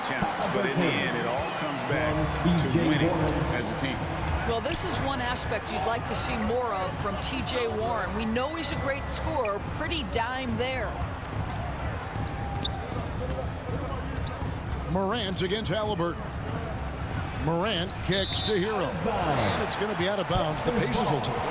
challenge. But in the end, it all comes back to winning as a team. Well, this is one aspect you'd like to see more of from T.J. Warren. We know he's a great scorer, pretty dime there. Morant against Halliburton. Morant kicks to Hero. And it's going to be out of bounds. The Pacers will take it.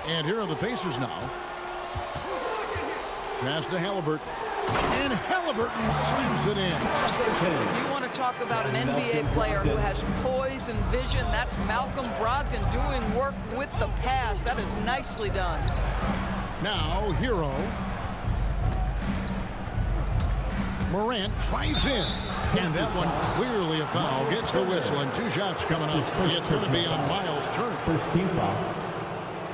And here are the Pacers now. Pass to Halliburton. And Halliburton slams it in. You want to talk about an NBA player who has poise and vision. That's Malcolm Brogdon doing work with the pass. That is nicely done. Now Hero. Morant drives in. And that one clearly a foul. Gets the whistle and 2 shots coming up. It's going to be on Miles Turner. First team foul.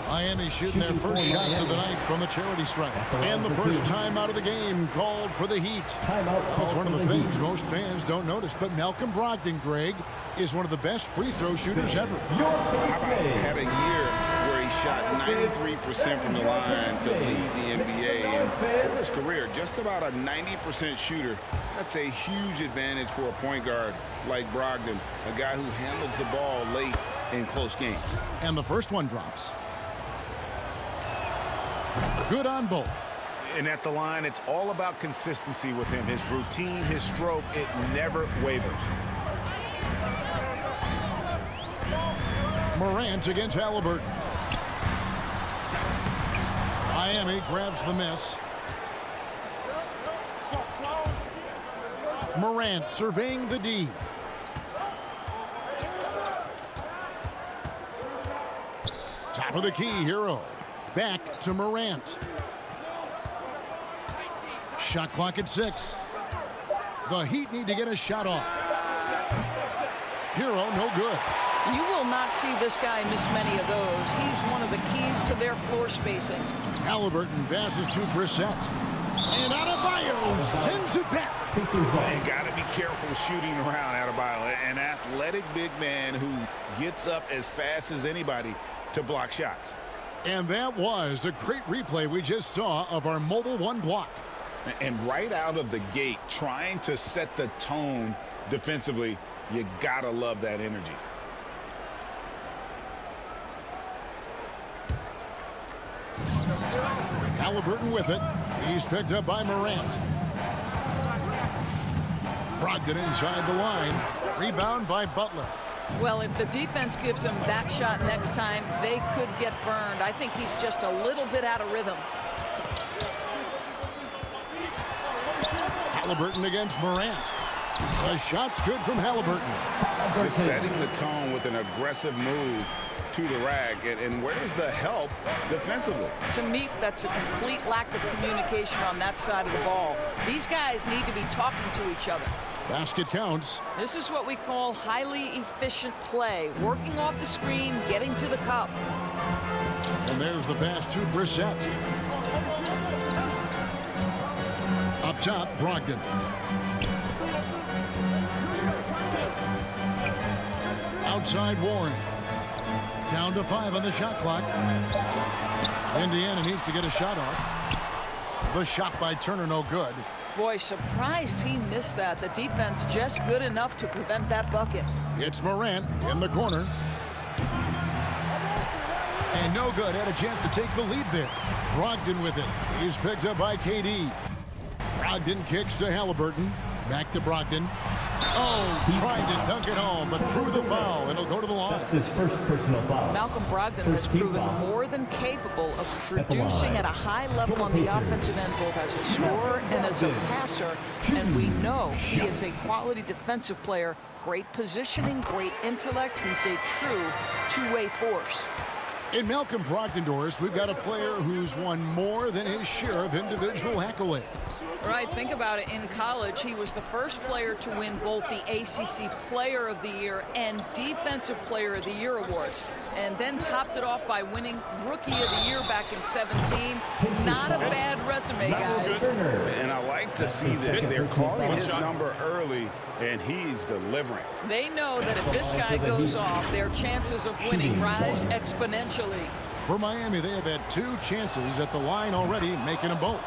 Miami shooting their first shots of the night from the charity stripe. And the first time out of the game called for the Heat. That's one of the things most fans don't notice. But Malcolm Brogdon, Greg, is one of the best free throw shooters ever. Had a year where he shot 93% from the line to lead the NBA. And for his career, just about a 90% shooter. That's a huge advantage for a point guard like Brogdon, a guy who handles the ball late in close games. And the first one drops. Good on both. And at the line, it's all about consistency with him. His routine, his stroke, it never wavers. Morant against Halliburton. Miami grabs the miss. Morant surveying the D. Top of the key, Hero. Back to Morant. Shot clock at 6. The Heat need to get a shot off. Hero, no good. You will not see this guy miss many of those. He's one of the keys to their floor spacing. Halliburton passes to Brissett. And Adebayo sends it back. You got to be careful shooting around Adebayo. An athletic big man who gets up as fast as anybody to block shots. And that was a great replay we just saw of our Mobile One block. And right out of the gate, trying to set the tone defensively, you got to love that energy. Halliburton with it. He's picked up by Morant. Brogdon inside the line. Rebound by Butler. Well, if the defense gives him that shot next time, they could get burned. I think he's just a little bit out of rhythm. Halliburton against Morant. The shot's good from Halliburton. Just setting the tone with an aggressive move to the rack. And where's the help defensively? To me, that's a complete lack of communication on that side of the ball. These guys need to be talking to each other. Basket counts. This is what we call highly efficient play. Working off the screen, getting to the cup. And there's the pass to Brissett. Up top, Brogdon. Outside Warren. Down to 5 on the shot clock. Indiana needs to get a shot off. The shot by Turner, no good. Boy, surprised he missed that. The defense just good enough to prevent that bucket. It's Morant in the corner. And no good. Had a chance to take the lead there. Brogdon with it. He's picked up by KD. Brogdon kicks to Halliburton. Back to Brogdon. Oh, tried to dunk it home, but drew the foul, and he'll go to the line. That's his first personal foul. Malcolm Brogdon has proven more than capable of producing at a high level on the offensive end, both as a scorer and as a passer. And we know he is a quality defensive player. Great positioning, great intellect. He's a true two-way force. In Malcolm Brogdon, Doris, we've got a player who's won more than his share of individual accolades. Right, think about it. In college, he was the first player to win both the ACC Player of the Year and Defensive Player of the Year awards, and then topped it off by winning Rookie of the Year back in 17. Not a bad resume, guys. And I like to see this. They're calling his number early, and he's delivering. They know that if this guy goes off, their chances of winning rise exponentially. For Miami, they have had 2 chances at the line already, making them both.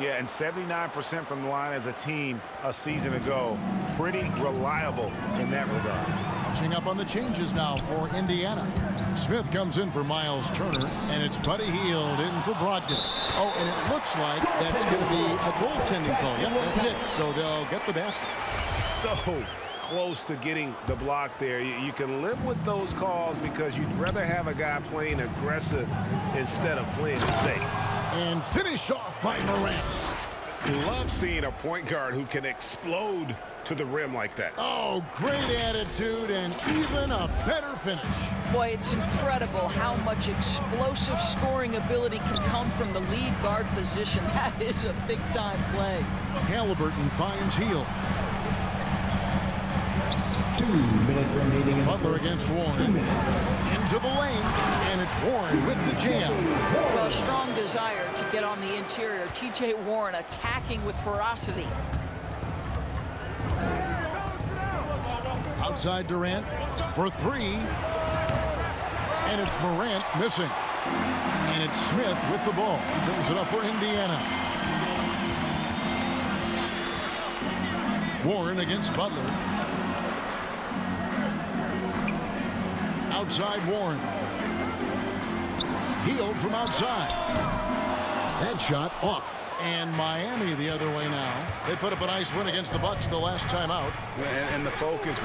Yeah, and 79% from the line as a team a season ago. Pretty reliable in that regard. Catching up on the changes now for Indiana. Smith comes in for Miles Turner, and it's Buddy Hield in for Brogdon. Oh, and it looks like that's going to be a goaltending call. Yep, that's it. So they'll get the basket. So close to getting the block there. You can live with those calls because you'd rather have a guy playing aggressive instead of playing it safe. And finished off by Morant. Love seeing a point guard who can explode to the rim like that. Oh, great attitude and even a better finish. Boy, it's incredible how much explosive scoring ability can come from the lead guard position. That is a big-time play. Halliburton finds Hield. 2 minutes remaining in the Butler first. against 2 Warren. minutes. Into the lane, and it's Warren with the jam. Well, strong desire to get on the interior. T.J. Warren attacking with ferocity. Outside Durant for 3. And it's Morant missing. And it's Smith with the ball. Brings it up for Indiana. Warren against Butler. Outside Warren. Hield from outside. That shot off. And Miami the other way now. They put up a nice win against the Bucks the last time out. And the focus.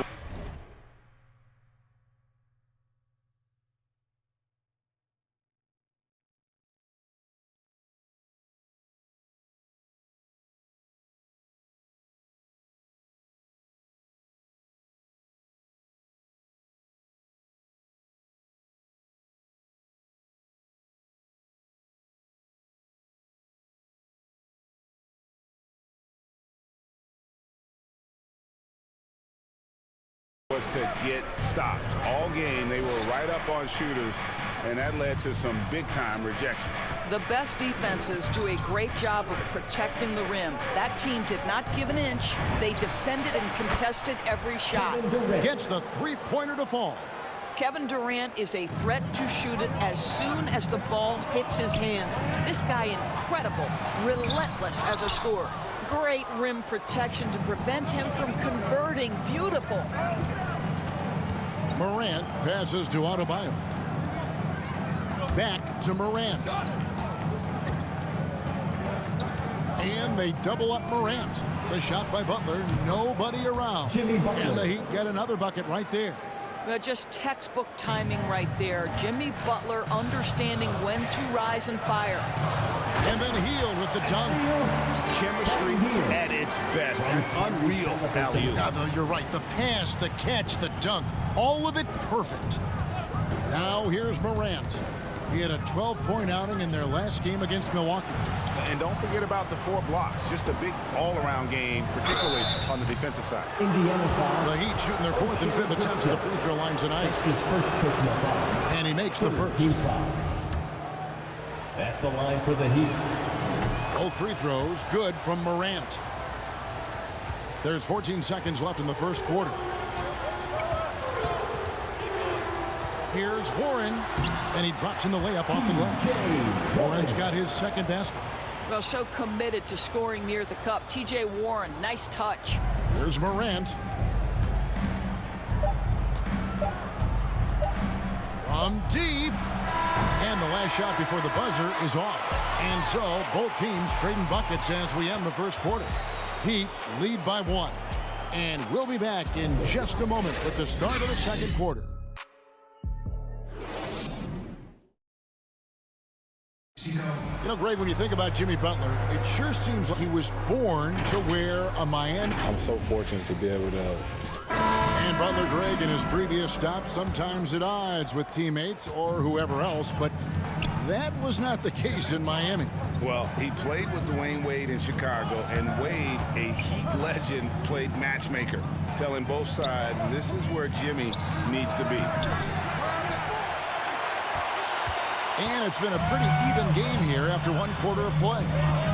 Was to get stops. All game, they were right up on shooters, and that led to some big-time rejections. The best defenses do a great job of protecting the rim. That team did not give an inch. They defended and contested every shot. Gets the three-pointer to fall. Kevin Durant is a threat to shoot it as soon as the ball hits his hands. This guy incredible, relentless as a scorer. Great rim protection to prevent him from converting. Beautiful. Morant passes to Adebayo. Back to Morant. And they double up Morant. The shot by Butler, nobody around. And the Heat get another bucket right there. Just textbook timing right there. Jimmy Butler understanding when to rise and fire. And then Hield with the dunk. Chemistry at its best. An unreal value. You're right. The pass, the catch, the dunk. All of it perfect. Now here's Morant. He had a 12-point outing in their last game against Milwaukee. And don't forget about the 4 blocks. Just a big all-around game, particularly on the defensive side. Indiana foul. The Heat shooting their 4th and 5th attempts at the free throw line tonight. That's his first personal foul. And he makes the first. Team foul. At the line for the Heat. Both free throws good from Morant. There's 14 seconds left in the first quarter. Here's Warren, and he drops in the layup off the glass. Warren's got his second basket. Well, so committed to scoring near the cup. T.J. Warren, nice touch. Here's Morant. From deep. And the last shot before the buzzer is off. And so both teams trading buckets as we end the first quarter. Heat lead by 1. And we'll be back in just a moment with the start of the second quarter. You know, Greg, when you think about Jimmy Butler, it sure seems like he was born to wear a Miami. I'm so fortunate to be able to. And Butler, Greg, in his previous stops, sometimes at odds with teammates or whoever else, but that was not the case in Miami. Well, he played with Dwayne Wade in Chicago, and Wade, a Heat legend, played matchmaker, telling both sides this is where Jimmy needs to be. And it's been a pretty even game here after one quarter of play.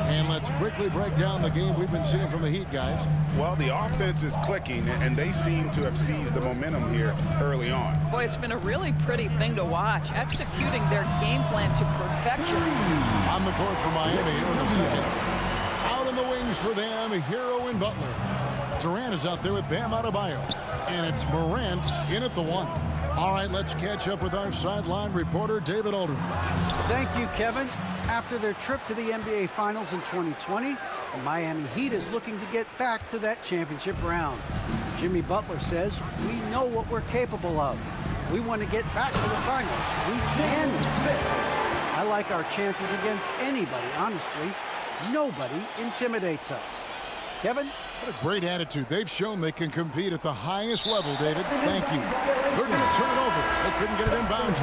And let's quickly break down the game we've been seeing from the Heat, guys. Well, the offense is clicking, and they seem to have seized the momentum here early on. Boy, it's been a really pretty thing to watch, executing their game plan to perfection. On the court for Miami here in the second. Out in the wings for them, Hero and Butler. Durant is out there with Bam Adebayo. And it's Morant in at the one. All right, let's catch up with our sideline reporter, David Aldridge. Thank you, Kevin. After their trip to the NBA Finals in 2020, the Miami Heat is looking to get back to that championship round. Jimmy Butler says, we know what we're capable of. We want to get back to the finals. We can do it. I like our chances against anybody, honestly. Nobody intimidates us. Kevin? What a great attitude. They've shown they can compete at the highest level, David. Thank you. They're going to turn it over. They couldn't get it in bounds.